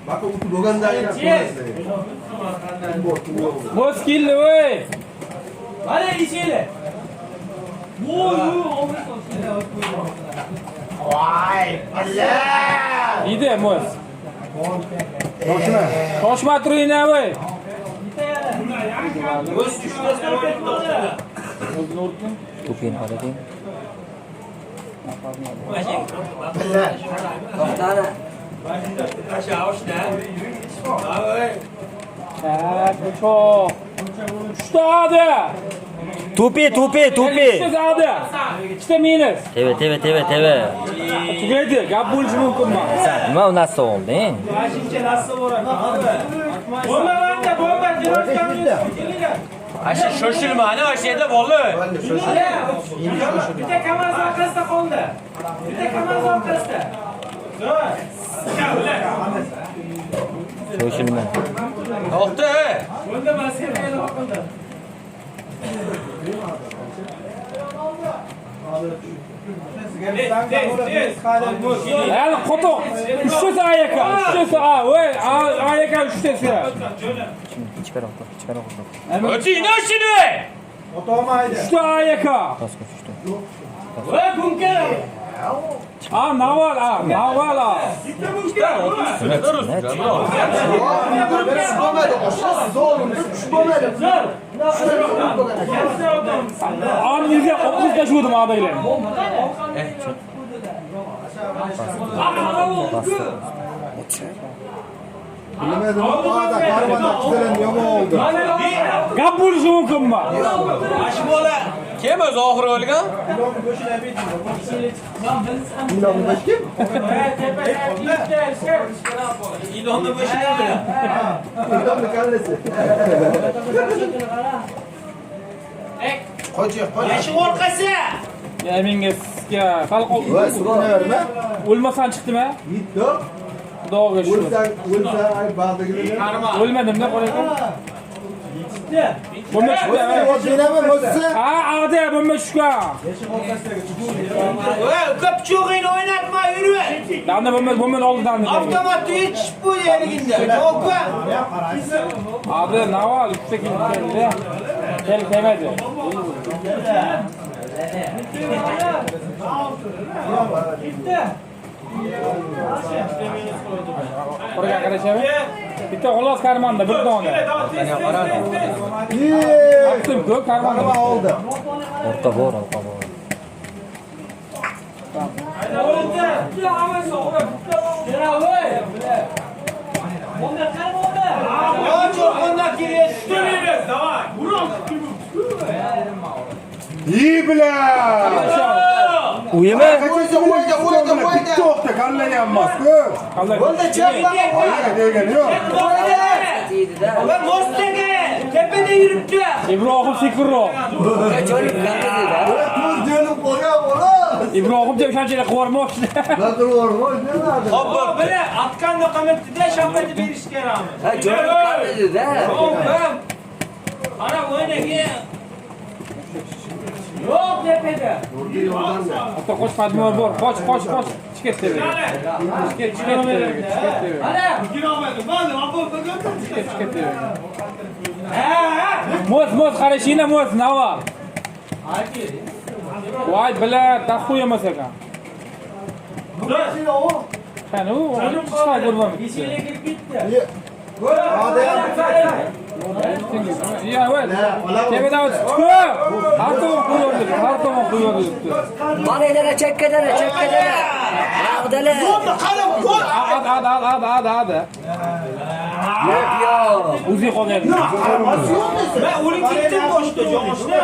Bak o Loganda'ya Moz keldi voy. Mana ichinglar. Voy, Allah! Ide moz. Toshma turina voy. O'z tushda Tupin holating. Çok. Şurada. Tupi. Şurada. İşte minus. Evet. Tugaydi. Gap bo'lishi mumkinmi? Sen nima nasıl oldu? Mashincha nasıl boradi? Bomba, Asha shoshilma, ana o'sha yerda bo'ldi. Bitta kamaz orqasida qoldi. Shoshilma. To'xta. Bunda mashinani o'qildi. Yani koto. Üçtesi ayaka. Üçtesi a. Voy ayaka üçtesi. Chiqar oq. O'chi ino shuni. Üçte ayaka. Toshga tushdi. Voy bunga. Naval. Bizga o'qib tashuvdim adaylar. Bilmedim o da karmada güzel yomon oldu. Gap bo'lishi mumkinmi? Ash bola. Kim o'zi oxiri o'lgan? İnanın başı kim? Ilonni boshida. İnanın karnesi. Yashik orqasi. Yemingizga xalq Vay sıkı ne verme? o'lmasan chiqdimi? Gitti. Xudoga shukur. Ölsen ay bağda gidelim. O'lmadim-da qo'ydim. Bomba tushdi. O dinamı mozsa. Ade bomba tushgan. Voy, ko'p cho'g'ini o'ynatma, yurib. Danda bomba oldidan. Avtomatni yetishib bu yerligingda. Yo'qmi? Abi naval uchta keldi. Kelmedi. Qurga qarashami? Bitta xolos karmanda bir dona. Attım ko'p karmanda. Karma oldu. Orqa bor. Cho'qondan kelyapti. İyi bile. Uyimi? Oyda. Çok da kalle yanmaz. Bo'ldi, chaqma. Oyda degani yok. Va Mostaga tepada yuribdi. İbrahim Sekirro. Canım koya ola. İbrahim deb shunchalik qilib Bakır var. Ne vardı? Hop, bile atgan doqamatda shampati berish kerakmi? Ha, jo'nab qoldi-da. Ana o'ynaga. Yo'q tepada. Hatta qoch Fadmor bor. Qoch. Chiqib ketdi. Ana, Chiqib ketdi. Moz qarashina moz nava. Voy bilar taxuya masaka. Qani u chiqar ko'rmam. Ya voy. Tepada o'tdi. Har tomon qo'yildi. Mana yana chakkadana. Ag'dala. Ad. Yo'q. O'zi qolyapti. men o'lim ketdim boshda jo'shni.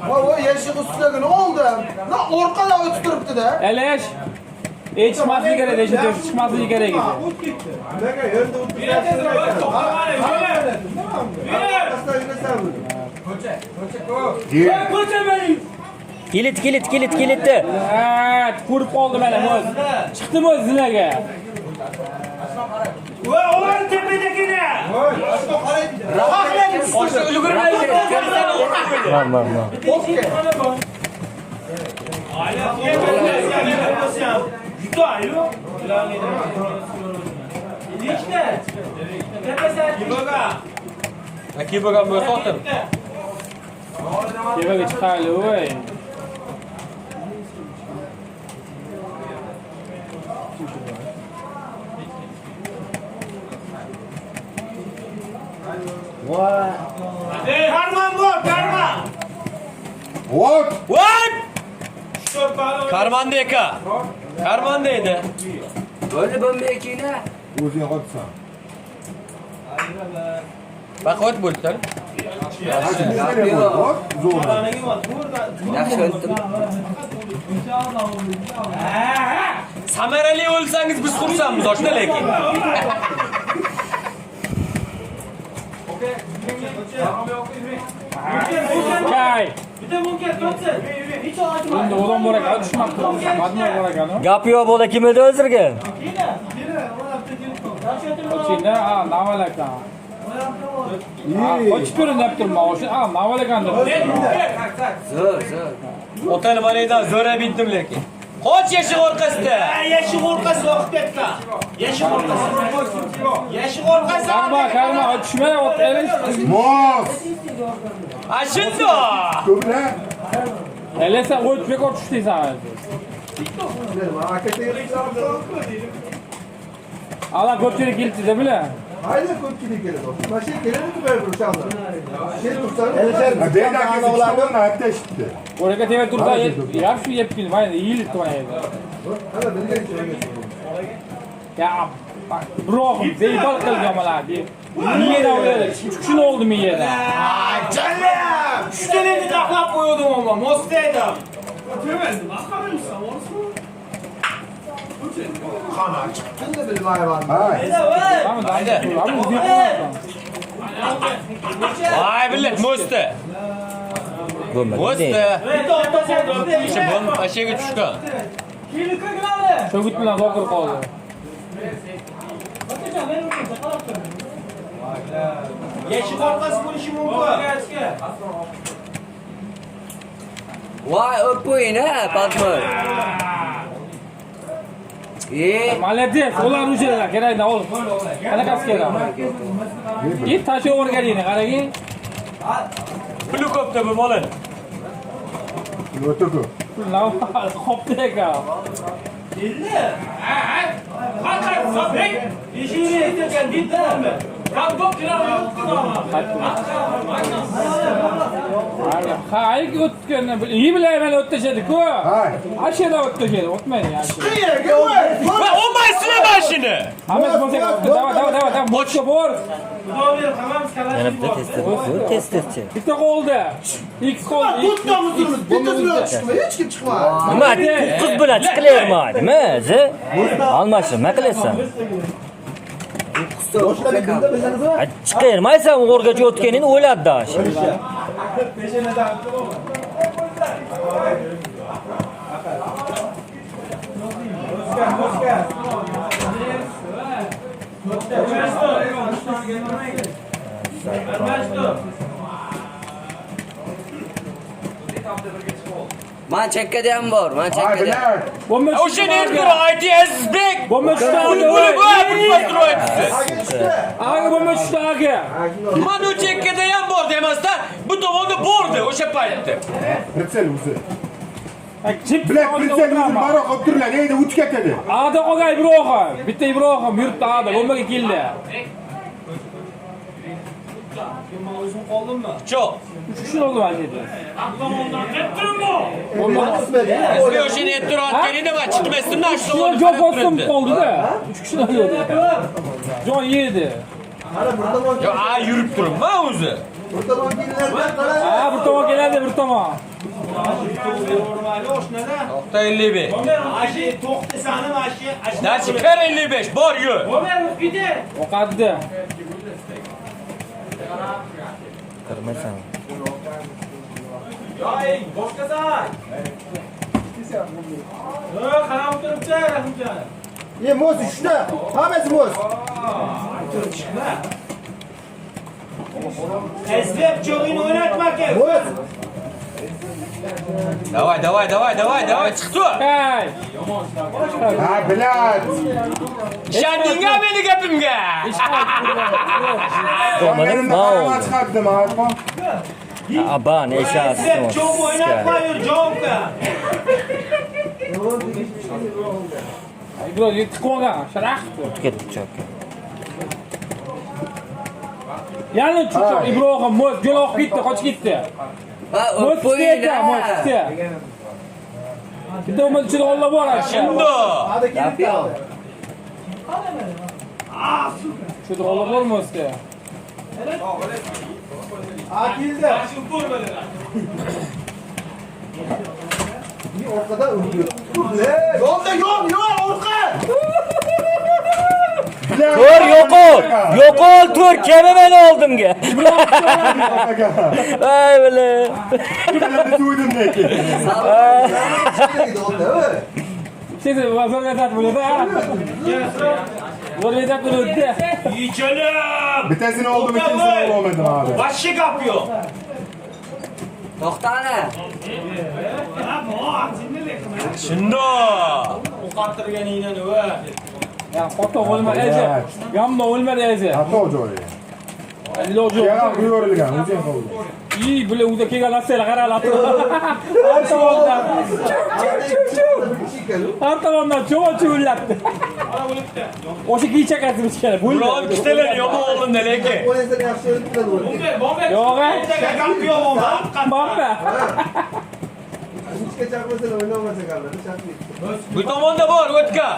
O yaşık üstüne ne oldu? Ne orkada ötürüptü de. Eleş. Çıkmazlığı gerek. Çıkmazlığı gerek. Kilit. Evet, ko'rib qoldim mana moz. Chiqdimi o'zinaga? Va o'g'il tepadagina. Boshqa ulgurmaydi. Mar. Juda yok. İşte. Kiboga. Kiboga bu sotim. Kiboga chiqayli voy. Karman bu, karman. What? What? Karman deka. Karman deydi. Böyle bombayakine. O'zing qotsan. Bak ot bo'ldi. Yaxshi o'tdim. Samarali o'lsangiz biz xursandmiz, oshna lekin. Kay. Bitta mumkin to'tsin. Endi odam bor ekan, tushmabdi. Madmo bor ekan. Gap yo'q bola kim edi o'zirga? Ochingda, ha, navalakdan. Qochib ko'rin deb turma, o'sha, ha, navalakan deb. Zo'r. Otani manidan zo'ra bitdim lekin. Qoch yashig orqasida. Yashig orqasi vaqt ketdi. Yashig orqasi. Yashig orqasi. Karma, tushmay o'taylik. Mos! Ashindo. Ko'pla. Elesa o'tib bekor tushdiysan. Ala ko'pchilik keldi bile. Haydi ko'pchilik keladi. Mashina keladimi böyle o'shanda? Şey tursan, Beydagi ularni aytdi eshitdi. Oraya teve tursa yaxshi yeb keldi. Mayli, yeyildi mana endi. Ana bilgan Ya bak, bro'g'im zeybal qilgan mana. Miyada o'ylaydi. 3 kun oldi miyada. Canım. Şütelerini taklap koyuyordum ama. Mostaydım. Qana chiqdi bilmayman. Tamam, haydi. Vay millet mosta. Mosta. İşte bunun aşağıya düşkan. Cho'git bilan zoqir qoldi. Yeşil orqasi bo'lishi mumkin. Voy, o'ppo'yin ha, Fatma. Молодец, ular o'shalar kerak ol. Qanaqasi kerak? Yeb tashi o'rganingni, qarang. Puli ko'pda bu molin. O'toko. Lav qopdi ekan. Hayır o'tgan. İyi bilaman o'tashadi-ku. Ashada o'tgan, o'tmaydi yaxshi. Va olmaysizlar mashina. Hammasi bo'lsa, давай, mochga bor. Yana bitta testchi. Bitta qoldi. X qoldi. Bitta bilan chiqmay, hech kim chiqmadi. Nima, qiz bilan chiqilavermadimi? O'zi almashtirma qilasan. Boshqa kunda bizlarni Chiqavermaysan, o'rgacha o'tganingni o'yladi-da. Man chekkada ham bor, man chekkada. O'sha nerdir? ITSbek. Bomba tushdi. Aga bomba tushdi, aga. Mana o chekkada ham bor demasdan, bu tomonda bordi o'sha paytda. Pritsel o'zi. Chip Black Pritsel o'zi baroq olib turlar, endi o'tib ketadi. Ada qolgan Ibrohim. Bitta Ibrohim yurtda ada bombaga keldi. Cho'q. 3 kun oldi mana dedi. Sizga o'shani aytib turayotganing nima? Chiqmasdimmi? Shu Shuni job bosdim qoldi-da. 3 kun oldi. Jon yedi. Mana bir tomon, Yo, yurib turibman o'zi. bir tomon kelinlardan qara. Ha, bir tomon keladi, bir tomon. To'xta 55. Aşı to'xtasani aşı. Dachi kar 55 bor yur. O'qatdi. Qirmaysan. Yo'q, boshqasan. Yo'q, qarab turibdi, Rahimjon. Mos ishda. Hammasi mos. Esbek cho'g'ini o'ynatma aka. Mos. Давай, chiq tu. Hey! Ha bilat. İşendinga meni gapimga. Onlarım da karama çıkarttım ha. Aban eşyası. Ezbek çok oynatmayın Jonka. İbro yetti olgan. Şaraq. Ketdik çok. Yani çok İbro'ga moz yo'l oqib ketdi, qochib ketdi. Moz ketdi, moz ketdi. Bitta moz ichida olib bor Shindo. Hadi kelib qoldi. Shu olib bor mozga. Ha keldi. Bir ortada öldü. Yolda yol orka. Tur yok ol. Yok ol tur. Keme ben oldum ge. Ay bile. Ben duydum ne ki. Siz vazir vedat bo'ladi ha. Vazir vedat bo'ladi. Yiğicelim. Bitesini oldu ikincisini olamadım abi. Başı kapıyor. Shindo. Uqattirgan inan o'va. Ya foto o'lmadi ezi. Yamma o'lmadi ezi. Hatta o joyi. Lojo. Ya kuyurilgan o'zing oldu. İyi bile uyda kelgan narsalar qaralab turibdi. Har tomondan. Har tomondan cho'g'illatdi. O'sha kiychakasi bichkani. Buron ikkitalar yomon oldimda lekin. O'yinsa yaxshi o'tdi. Yo'q a. Kapıyor bomba. Bomba. Uchga chaqmasalar o'ynamasa qoladi. Chaqmaydi. Bu tomonda bor o'tka.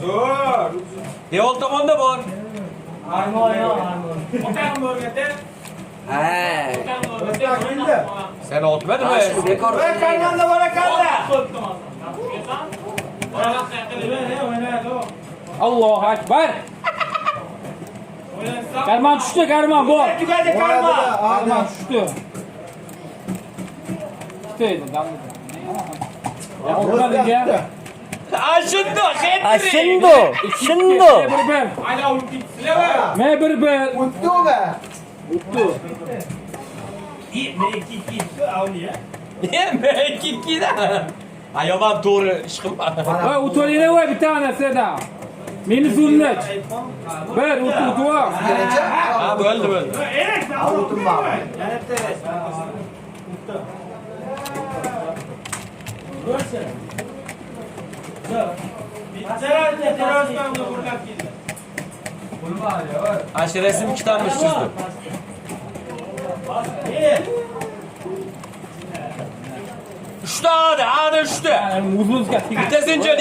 Zo'r. Devol tomonda bor. Otam o'rgatdi. Sen otmadimi? Karmanda barakalla. Allohu akbar. Karman tushdi, karman bor. Tugadi karma. Karman tushdi. Tushdi. Ya o'rnadiga. Ashindo, Ha shindo. Shindo. Ayla urib ketdilar. Me bir. O'tdi o be. Ikki avliya. Men kikkida. Ayollar to'g'ri ish qilmadi. Va o'to'linglar va bitta narsa. Meni sunnat. Bir o'tva. Ha, bo'ldi. Avrutum var. Ashi resim kitobni chizdim. Ada uchta. Muzmuzga tegdi. Bittasincha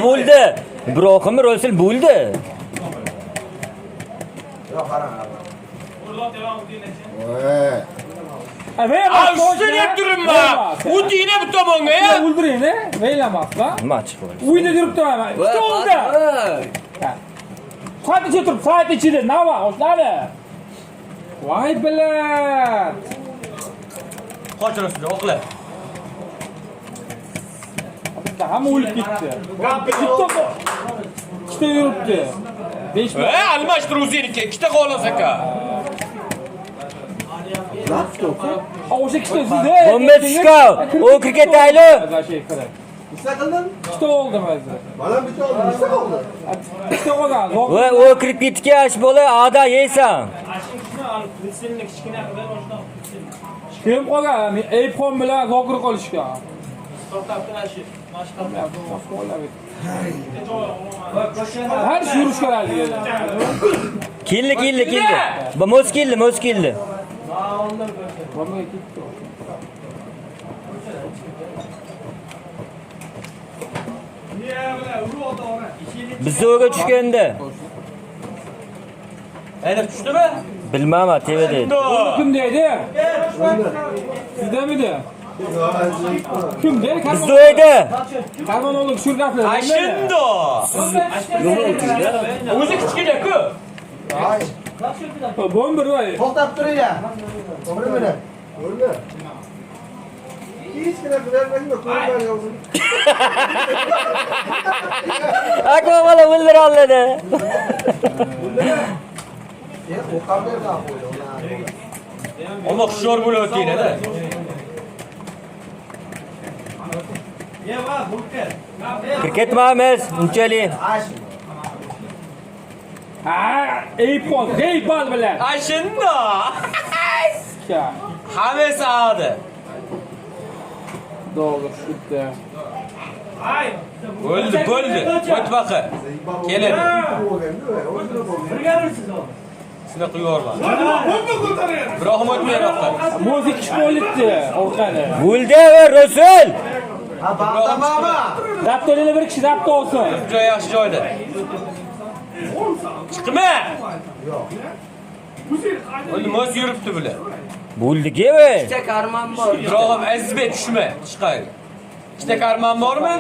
Bo'ldi. Ibrohim Rasul bo'ldi. Uchta deb turibman. O'tingni bu tomonga ya. O'ldiringni, vaylamasla. Nima chiqib qoldi? Uyda yuribdi mana. Stolda. Soat ichida turib, soat ichida nava oshladi. Voy bilan. Qoch Rasul, o'qla. Hamma o'lib ketdi. Ikkita yuribdi. 5 Almashtir o'zingniki, ikkita qolmas aka. O'sha ikkita sizda. Bomba tushgan. O'kirga taylo. Nisa qildin? Ikkita oldim hozir. Mana bitta oldi. Nisa oldi? Ikkita olgan. Va o'kirib ketgach bola ada yeysan. Kim qolgan? Ayphone bilan zokir qolishgan. Her şey yürüyüş kararlı. Keldi. Moz keldi. Biz o'ga tushganda. Ayni tushdimi? Bilmayman, TV'da. Kim deydi? Sizda mıydı? Kim deydi? Biz o'yda. Karman oğlum şurgaflar. Ashindo. O'zi kichkina-ku. Bomber voy. To'xtab turing ya. To'g'ri meni? O'rni. Hech qanaqa bermaymi? Ko'rmay yozib. Akma bola o'ldira oladi. O qanday qilib qo'ydi? Ama hushyor bo'l o'tingni-da. Ye va, bulka. Ketmaymiz unchalik. Ha, ey pol bilan. Ashunda. Ya, Hammasi oldi. doğru şutda. Ay. Bo'ldi. O't baqa. Keladi. Birgamirsiz o. Shunaqa yuborma. Bo'ldi ko'taring. Biroq ham o'tmayapti. Muzik ish bo'libdi, orqada. Bo'ldi va Rasul. Ha, baqtamama. Raptorlar bir kishi raptor olsin. Joy yaxshi joyda. Chiqma. Bo'ldi, mos yuribdi bular. Bo'ldi-ki voy. Biroq ham Azizbek tushma, chiqay. Ikkita karman bormi?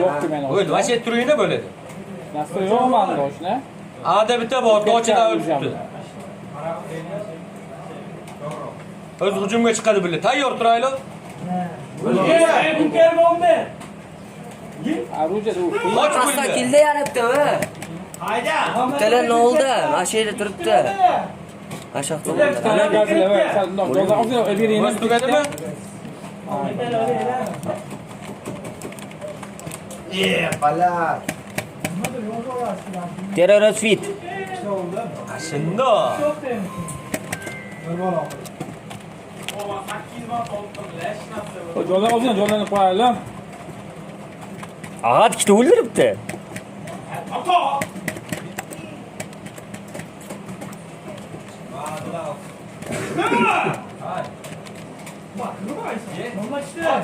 Bo'ldi, vashe turingda bo'ladi. Nasıl yo'q manda o'shna? Ada bitta bor, ko'chadan o'tibdi. O'z hujumga chiqadi bular. Tayyor turaylik. Bulka bo'ldi. Aruja u. Qoch Pasta bo'ldi. keldi yanibdi va. Hayda. Tala ne oldu? Aşağıda turibdi. Aşağıda oldu. Mos tugadimi? Balat. Terrorist fit. Shunda. Jo'larni qo'yaylik. Ag'at ikkita o'ldiribdi.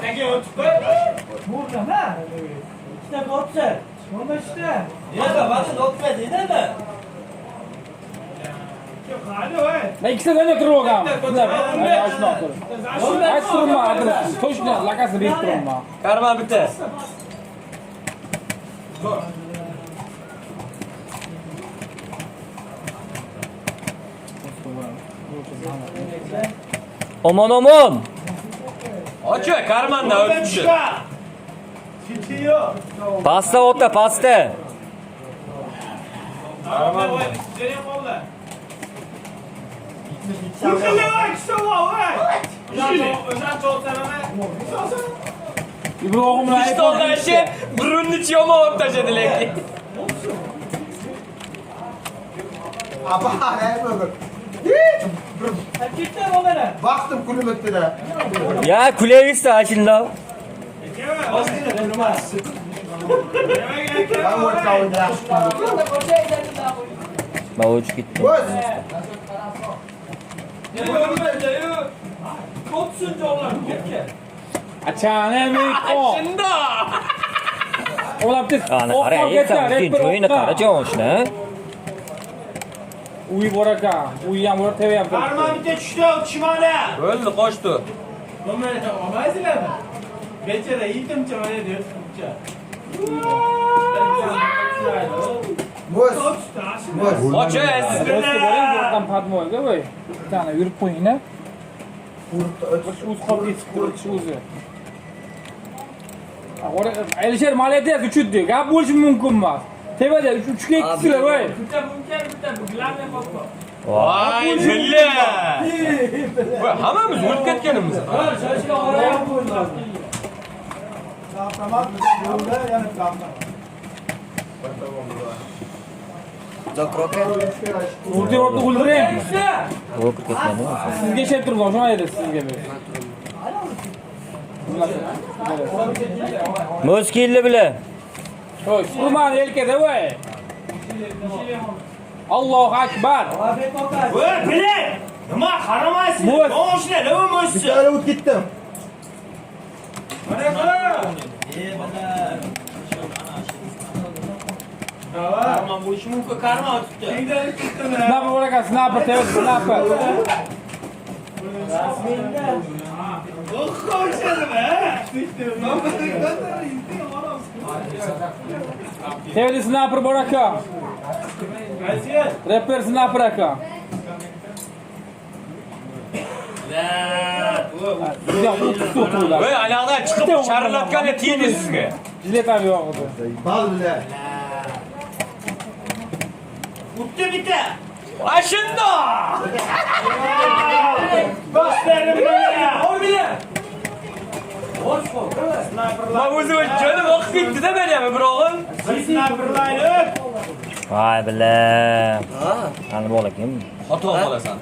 Nega o'tibdi? Bo'ldi-ma. Ikkita bo'pti. Bo'ldi ishda. Yo'q, vaqt o'tmadi dedimi? Qani voy. Ben ikkitadan turib olgan. Ayt turma, adres. To'shna lakasi berib turma. Karman bitta. Omon. Ocha, karmanda o'tibdi. Chiti yo'q. Pasta o'ta, pasta. Karman voy, jere bo'ldi. İbrahim İşte burunni chiyoma olib tashladi lekin. Apa, bo'ldi. Ketdi bo'ladi. Vaqtim kulim o'tdi-da. Ya kulayapsiz ashilla. Ben o'tqavdim yaxshi. Ma o'chib ketdi. O'z. Ko'psin joylar ketgan. Achane mik o. Shunda. Olapti. Ana qarayapsan, joyini qarachi oshna. Uy bor ekan. Uy ham bor tevyapti. Karman bitta tushdi, chimona. Bo'ldi, qochdi. Bo'lmaydi, olmaysizlarmi? Bechara yetimcha mana deb turibdi. Bo'z. Ocha, Aziz. Do'sti boring, yo'qdan padmoyga voy. Bittani yurib qo'ying-a. O'z qolib ketib o'zi. Alisher молодец, uchdi. Gap bo'lishi mumkin emas. Tevada 3 ga 2 voy. Bitta glavniy qopqo. Voy, billa. Voy, hammamiz o'lib ketganimiz. Shoshga qarayap bo'ldi. O'ldirib o'ldiring. O'kir ketmadi. Sizga shep turib o'sha edi sizga ber. Moskilli bilan. Hoy, Surman yelkada voy. Allohu akbar. Voy, bilay. Nima qaramaysiz? Mo'z. To'shlar, nima mo'zsiz? Bittani o'tib ketdim. Mana qara. Karman bo'lishi mumkin, karman o'tibdi. Kengdalik ketdimi? Sniper bor ekan, sniper, tevada sniper. Tevada sniper bor ekan. Rapper sniper ekan. Voy, anaqa chiqib sharlatganda tegdi sizga. Jilet ham yo'q edi. Bal bilan. O'tdi bitta. Ashunda. Boshlarim bilan. Ol bilan. Ma o'zi jonim oqib ketdi-da meni ham ibrohim. Sniperlayni. Vay billahi. Qani bola kim? Xato bo'lasan.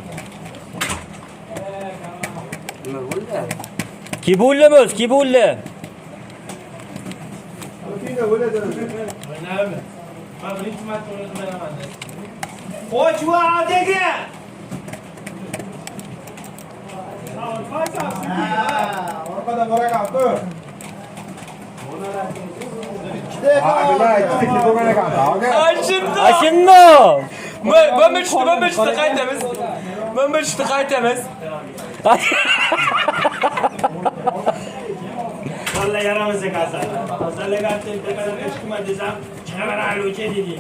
Nima bo'ldi? Ki bo'ldi? Ki bo'ldi? O'tingda o'ladi. O'ynaymi? Men birinchi marta o'ynaman. Qoch va adega. Orqada borakan, tur. Ha, bilay, ikki bo'lgan ekan. Ashimda. Ashino. Ben bir qaytamiz. Ben bir qaytamiz. Vallahi yaramaz ekasın. Vallahi gerçekten tekrar eşkıma desem çıkamar uçe dedi.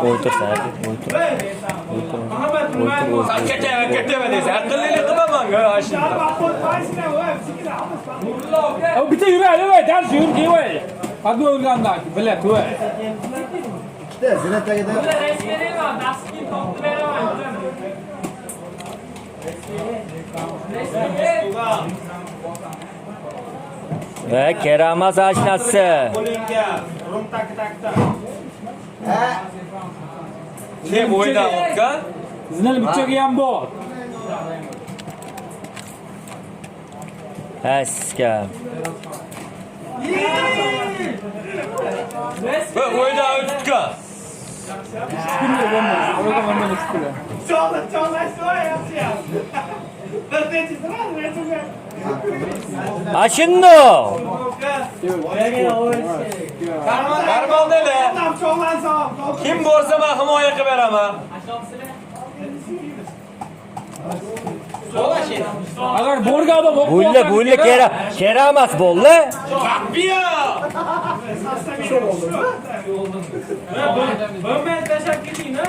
O'tir sen. Keteme deysan. Aqllilik qilaman ashimda. O bitta yuradi voy, dars yurdi voy. Qadni o'rgandan, bilat voy. İşte zinetagida. Va keramas ashnasi. Qo'lingga rum tak. Ne bo'yda o'tgan? Zinal bichaga ham bor. Aska. Ben bo'yda o'tgan. Shukr bo'lmas. O'rga mana shukr. Çoğla soya. Dörtінші sıra mı? Ashino. Karmal dele. Adam çoğlansa. Kim borsa men himoya qilib beraman. Agar borga odam o'qib Bo'ldi keramas bo'ldi. Biya. Ben teşekkür edeyim ha.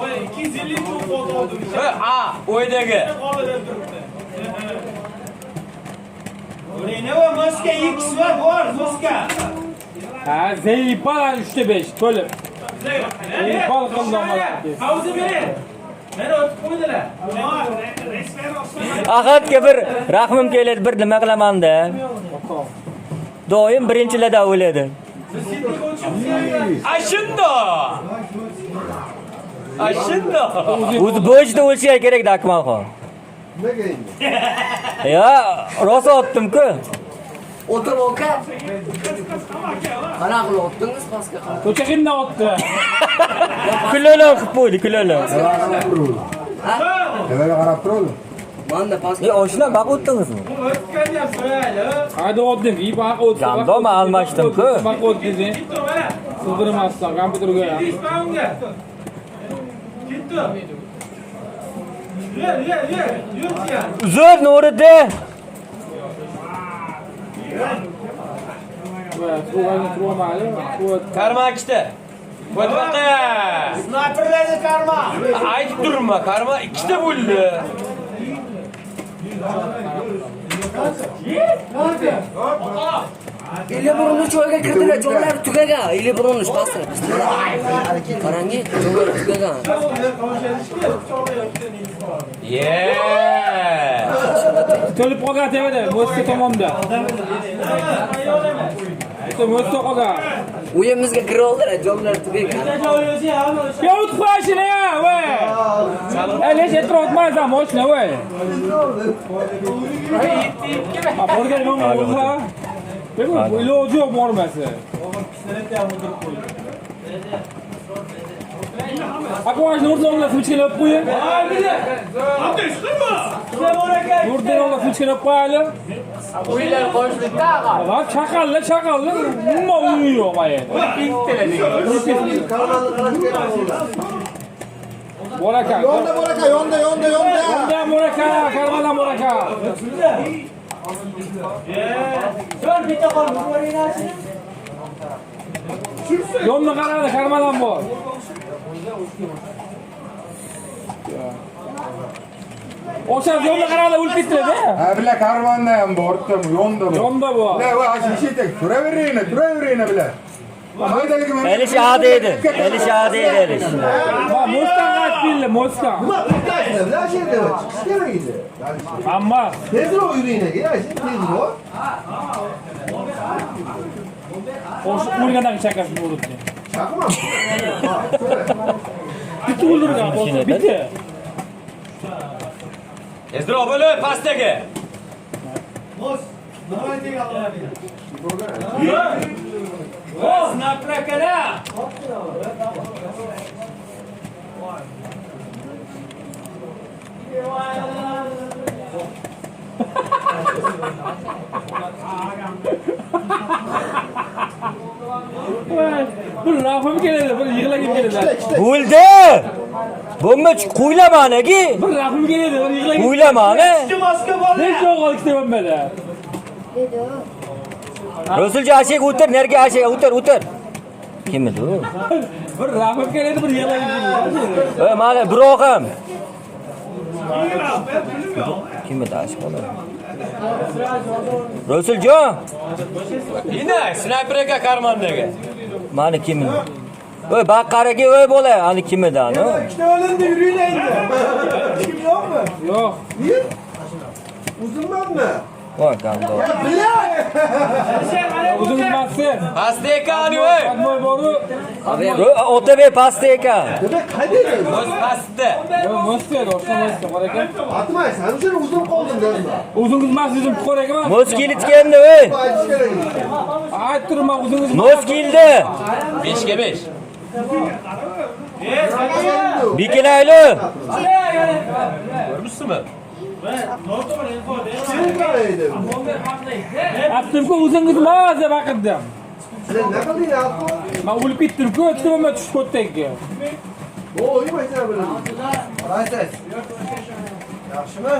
Oy 250 çok foto oldum. O'ydagi. Oraya ne var? Moska X var. Moska. Ha, Zeybal 3'te 5 to'lib. Zeybal qildim. Havuzı verin. Beni ötüp koydular. Resmen olsun. Ahadga bir rahmim keladi, bir nima qilaman-da. Doim birinchilarda o'ladi. Ashimda. O'zi bo'shda o'lsa kerak-da Akmalxon. Ne giyindi? Ya, rosa otdim-ku. O'tir oka. Qanaqa qilib o'tdingiz pastga qarab? Ko'cha qimdan o'tdi. Kulolan qilib qo'ydi, kulolan. Eve qarab turdi. Manda pastga. Oshna baq o'tdingizmi? Ötken ya söyle. Hadi o'tdim. İyi baq o'tdi. Jandoma almashdim-ku. Baq o'tdi. Gittim hele. Sig'dirmasdan kompyuterga. Hiç ben unga. Gittim. Yürü ya. Uzr Nuriddin. Karma ikkita. Qo'yib baqa. Sniperlerdi karma. Aytib turma, karma ikkita bo'ldi. Ili burunni joyga kirdilar, joylar tugagan. Ili burunni pastga. Qarangi, joylar tugagan. To'lib qolgan tevada, Moskva tomonda. Moskva qolgan. Uyimizga kira oldilar, joylar tugagan. Ya o'tib qo'yishini ya, voy. Lesh etrofimizda moshina voy. Borga nima bo'lsa? Iloji yo'q bormasa. Akvash Nurdonga fuchkalab qo'ying. Nurdonga fuchkalab qo'yali. O'yinlar qo'shlikda ag'a. Chaqalli. Nima uyi yo'q ay. Boraka. Yonda. Yonda boraka, karmadan boraka. Yonda qaradi, karmadan bor. O'sha yonda qaradi, o'lib ketdi-da. Ha, bile karvanda ham bordim, yonda bu. Yonda bor. Ne, va, işitek, turaverayna bile. Eliş adıydı. Eliş adıydı eliş. Mostan kaç bildi Mostan. Nima qilgaysizlar? Bilan şey deb chiqish kerak edi. Amma. Tezroq yuringlar, kerakchi, tezroq. O'sha o'lgandan chakasini uribdi. Chaqma. Bitti o'ldirgan, bitti. Tezroq bo'lib, pastdagi. Snapper akala. Bir rahim keladi, bir yig'lagim keladi. Bo'ldi. Bo'lma qo'ylama anagi. Bir rahim keladi, bir yig'lagim. Qo'ylama ana. Hech yo'q olishdi bo'lmadi. Rasulja ashik o'tir, nerga ashik o'tir. Kim edi u? Bir rahim keladi, bir yig'lagim keladi. Mana Ibrohim. Kim edi ashik bola? Rasuljon. Yine sniper aka karmandagi. Mana kim edi? Oy baqaraga oy bola, ani kim edi ani? İşte öyle de yürüyün endi. Kim yok mu? Yo'q. Niye? Uzunman mı? Voy gando. O'zingiz maqsad. Pastda ekani voy. Qadmoy boru. Otabek pastda ekan. Demek kaydedin. O'z pastda. Mostan, o'sha bor ekan. Atmay, sen uchun uzun qoldun dedim. O'zingiz maqsadingiz qor ekan. Mos kelitgandi oy. Aytish kerak edi. Aytib turman o'zingiz. Mos keldi. 5 ga 5. Bikilayli. Ko'rmishsizmi? Sen qara edi. Aytdim-ku o'zingiz maza baqirdim. Sen ne qilding atma? Men o'lib ketdim-ku, o'tdim tushib ketdikki. O uymaysan böyle. Qaraysiz. Yaxshimi?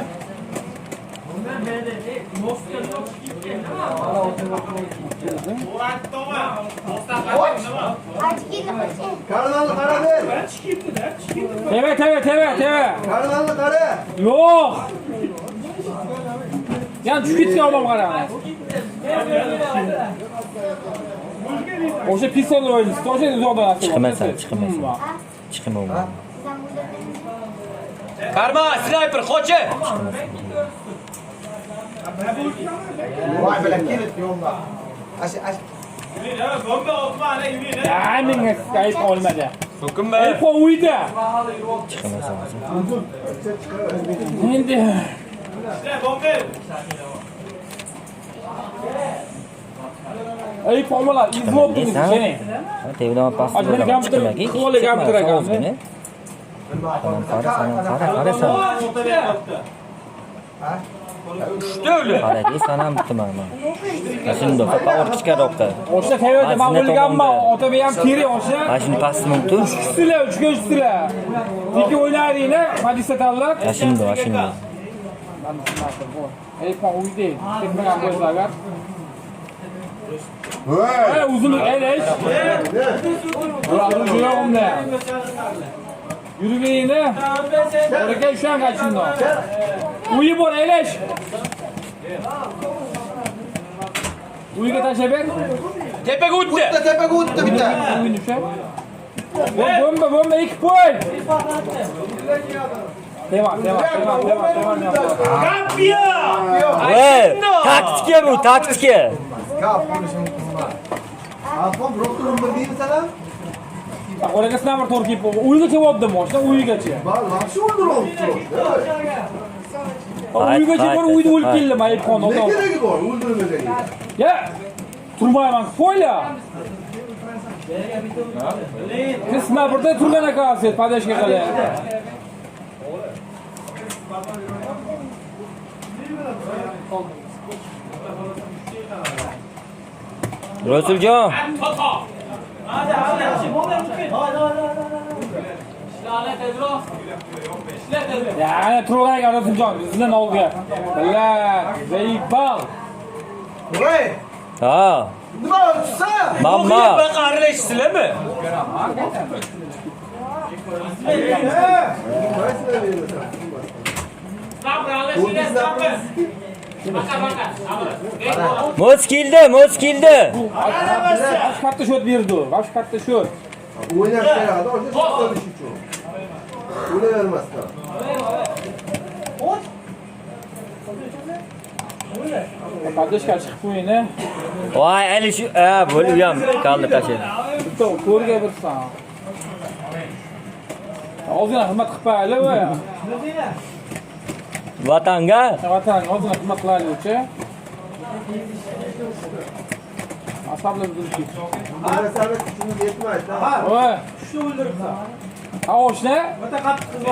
Karnalni qara der. Teva. Karnalni qara. Yo'q. Yan tushib ketgan odam qarang. O'sha pistolni o'yinsiz, o'sha uzoqdan Chiqmasan. Chiqmayman. Karma sniper qochi. Voy bilan kelib yo'lda. Bomba otma ana yürüyün. Aynen kayıp olmadı. So'kinma. El uydu. Chiqmasan. Endi Bomba. ey pomala izlobdingiz seni. Tevdan pastda. Ajmeni kompyuter, qo'li kompyuter ekan. Qara san. Ushta o'li. Qaragi sanam bitmayman. Shunda faqat ortiqcharoqda. O'sha tayyorda men o'lganman, otabek ham teri o'sha. Mana shuni pastmi tu? Sizlar uchga. Tiki o'ynaringlar, hadisda tanlab. Shunda. Ey pom uydu. Tekmagan qo'ysalar. Voy, uzunlik elish. Ular yo'qimda. Yürümeğine. Oraya şu an kaçında. Uyu bor elish. Uyga tashaber. Tepaga o'tdi. Tepaga o'tdi bitta. Uyni düşe. Bomba ikki qo'y. Devam. Taktika bu, taktika. Gap konuşun. Apam rokturun bir deyim sana. Oraya sınavlar torkip. Uyga cevapdım oşta uygacha. Bak yaxshi o'ldirib. Uygacha bor uyda o'lib keldim ayib qon. Ne keragi bor o'ldirmagan. Ya. Turmayman qo'yla. Siz sınavda turgan akasiz padashga qilay. Rasuljon. Ya turgan Rasuljon bizdan olga. Billar, zeybal. Voy. Ha. Nima o'tsa? Mamma. Baqa aralashsizlarmi? Muz keldi. Aş katta şut berdi. Aş katta şut. O'ynash kerak, o'sha to'lish uchun. O'ynavermasdan. Qadashga chiqib qo'ying. Voy, Ali shu, bo'lib ham qoldi tashlaydi. Bitta ko'rga birsan. Ozgina xizmat qilib qo'yayli va. Vatanga. Vatan ozgina xizmat qilaylik-chi. Asablar bizga. Masala kuchimiz yetmaydi. Voy, shu o'ldiribsan. Ha, o'shna? O'ta qattiq xizmat.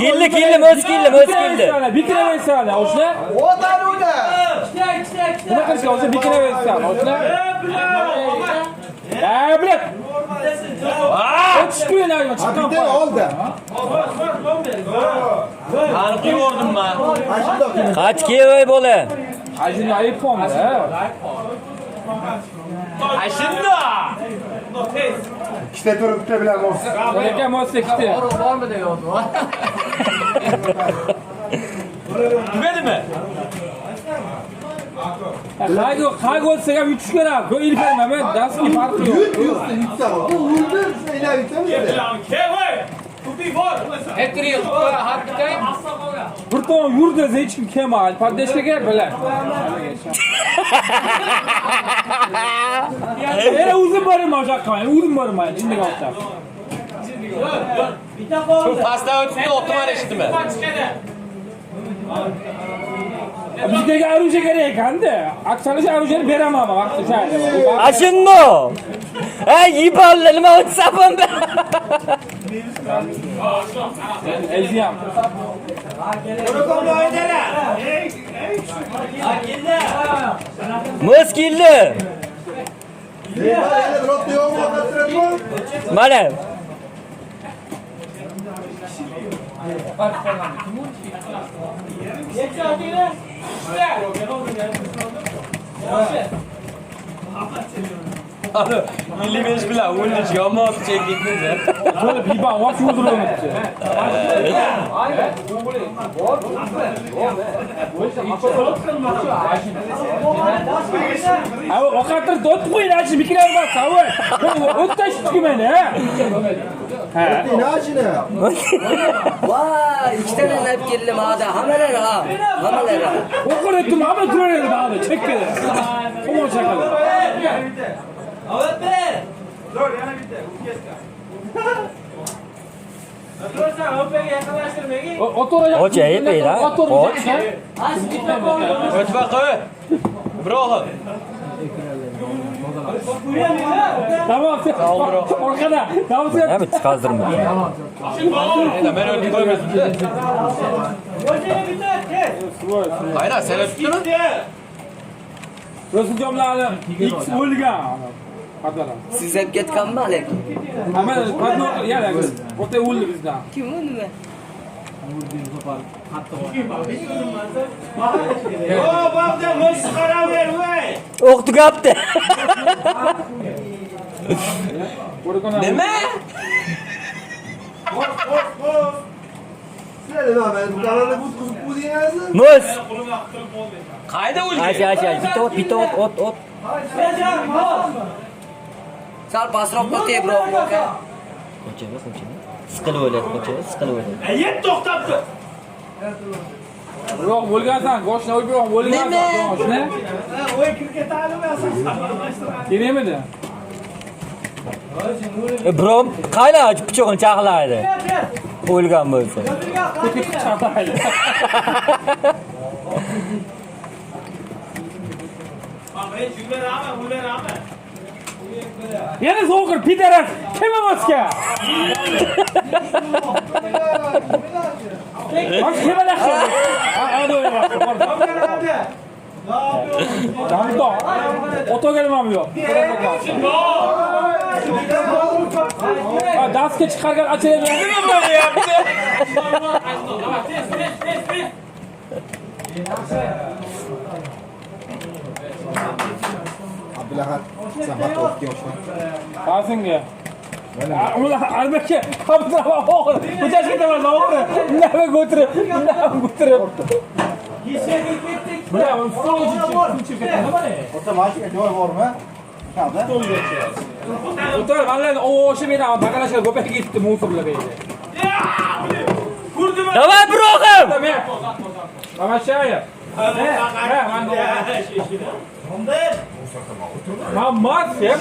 Keldi, muz keldi. Bikiraversan, o'shna? O'tadi unda. Nima qilishga o'sha bikiraversan, o'shna? Bilet. Chiqmaylar, chiqqan. Bitta oldi. Aniq ko'rdim men. Qach kelay bola. Ajinni ayib qo'ydi. Ashunda. Ikkita turib bitta bilan olsa. Lekin mo'stekdi. Tugadimi? Qay bo'lsa ham yutish kerak. Bu ilkama men dastlabki farqi yo'q. Yutsa, bu o'ldir, ilar yutamiz. Bir to'g'ri yurdi, hech kim kelmadi. Poddeshkaga bilan. Yana o'zim boraman o'sha qilmayman. O'zim boraman, shunday qilib. Shu pastdan o'tibdi, o'tman eshitdimi? Bizga aruja kerak ekanda. Aksalish arujani beraman vaqti shayda. Ashunno. Yiboldi, nima o'tsapam? Eziyam. Muz keldi. Yana birota yo'qmi, qasratmi? Mana. Millimesh bilan o'ynash yomon chekdingiz. Böyle bir bak var şurada unuttu. Abi o kadar dört koyun açı bir kere bak abi. O taş tükümeni ha. Inachini. Voy, ikkita nab keldim hada. Hammalar ha. Hammalar. O kadar ettim ama duruyor abi. Çek kere. Komo çakalı. Dur yana bitti. Dur sen hopaya yaklaştırmayın. Oturacak. Hoca epey la. Oturacak. O'tib qo'y. Ibrohim. Tamam. Orkada. Tamam. Nima chiqazdirma. Endi men o'tib qo'ymadim. Aynan sen o'tibdimi? Rasulcomlarni X o'lgan. Siz ham ketganmi lekin? Ama kadın yani orta o'ldi bizdan. Kim u nima? O bog'da muz qaraver voy. O'q tugabdi. Nima? Sizlar nima men bu kanalda bu qizib qo'ydingizmi? Muz. Qayda o'lgan? Acha. Bitta ot. Sal pasroq o'tay bro. Ko'chaga. Siqilib o'yladi. Yet to'xtab tur. Yo'q bo'lgansan, go'shtni o'lgan bo'lgansan. Go'shtni. Voy kirketalimi asosan. Kerakmidi? Brom, qayda pichoqni chaqlaydi. O'lgan bo'lsa. Chaqlaydi. Yana so'qir pidaras. Kim emasga? Bak kim emasga? Hadi Damdo. Otogelmam yo'q. Darsga chiqargan achalar nima bo'lyapti? Abdulahat Samat o'tga o'xshab. Qasinga. Ular albatta qabzava o'g'ri. Ko'chasiga tavaza o'g'ri. Nima ko'tirib. Bular stol uchib ketadi mana. O'rta mashina joy bormi? Qanday? O'tar, vallan o'sha beraman, bagalashlar ko'payib ketdi musorlar edi. Давай, Ibrohim! Tamashaya. Mamad, sen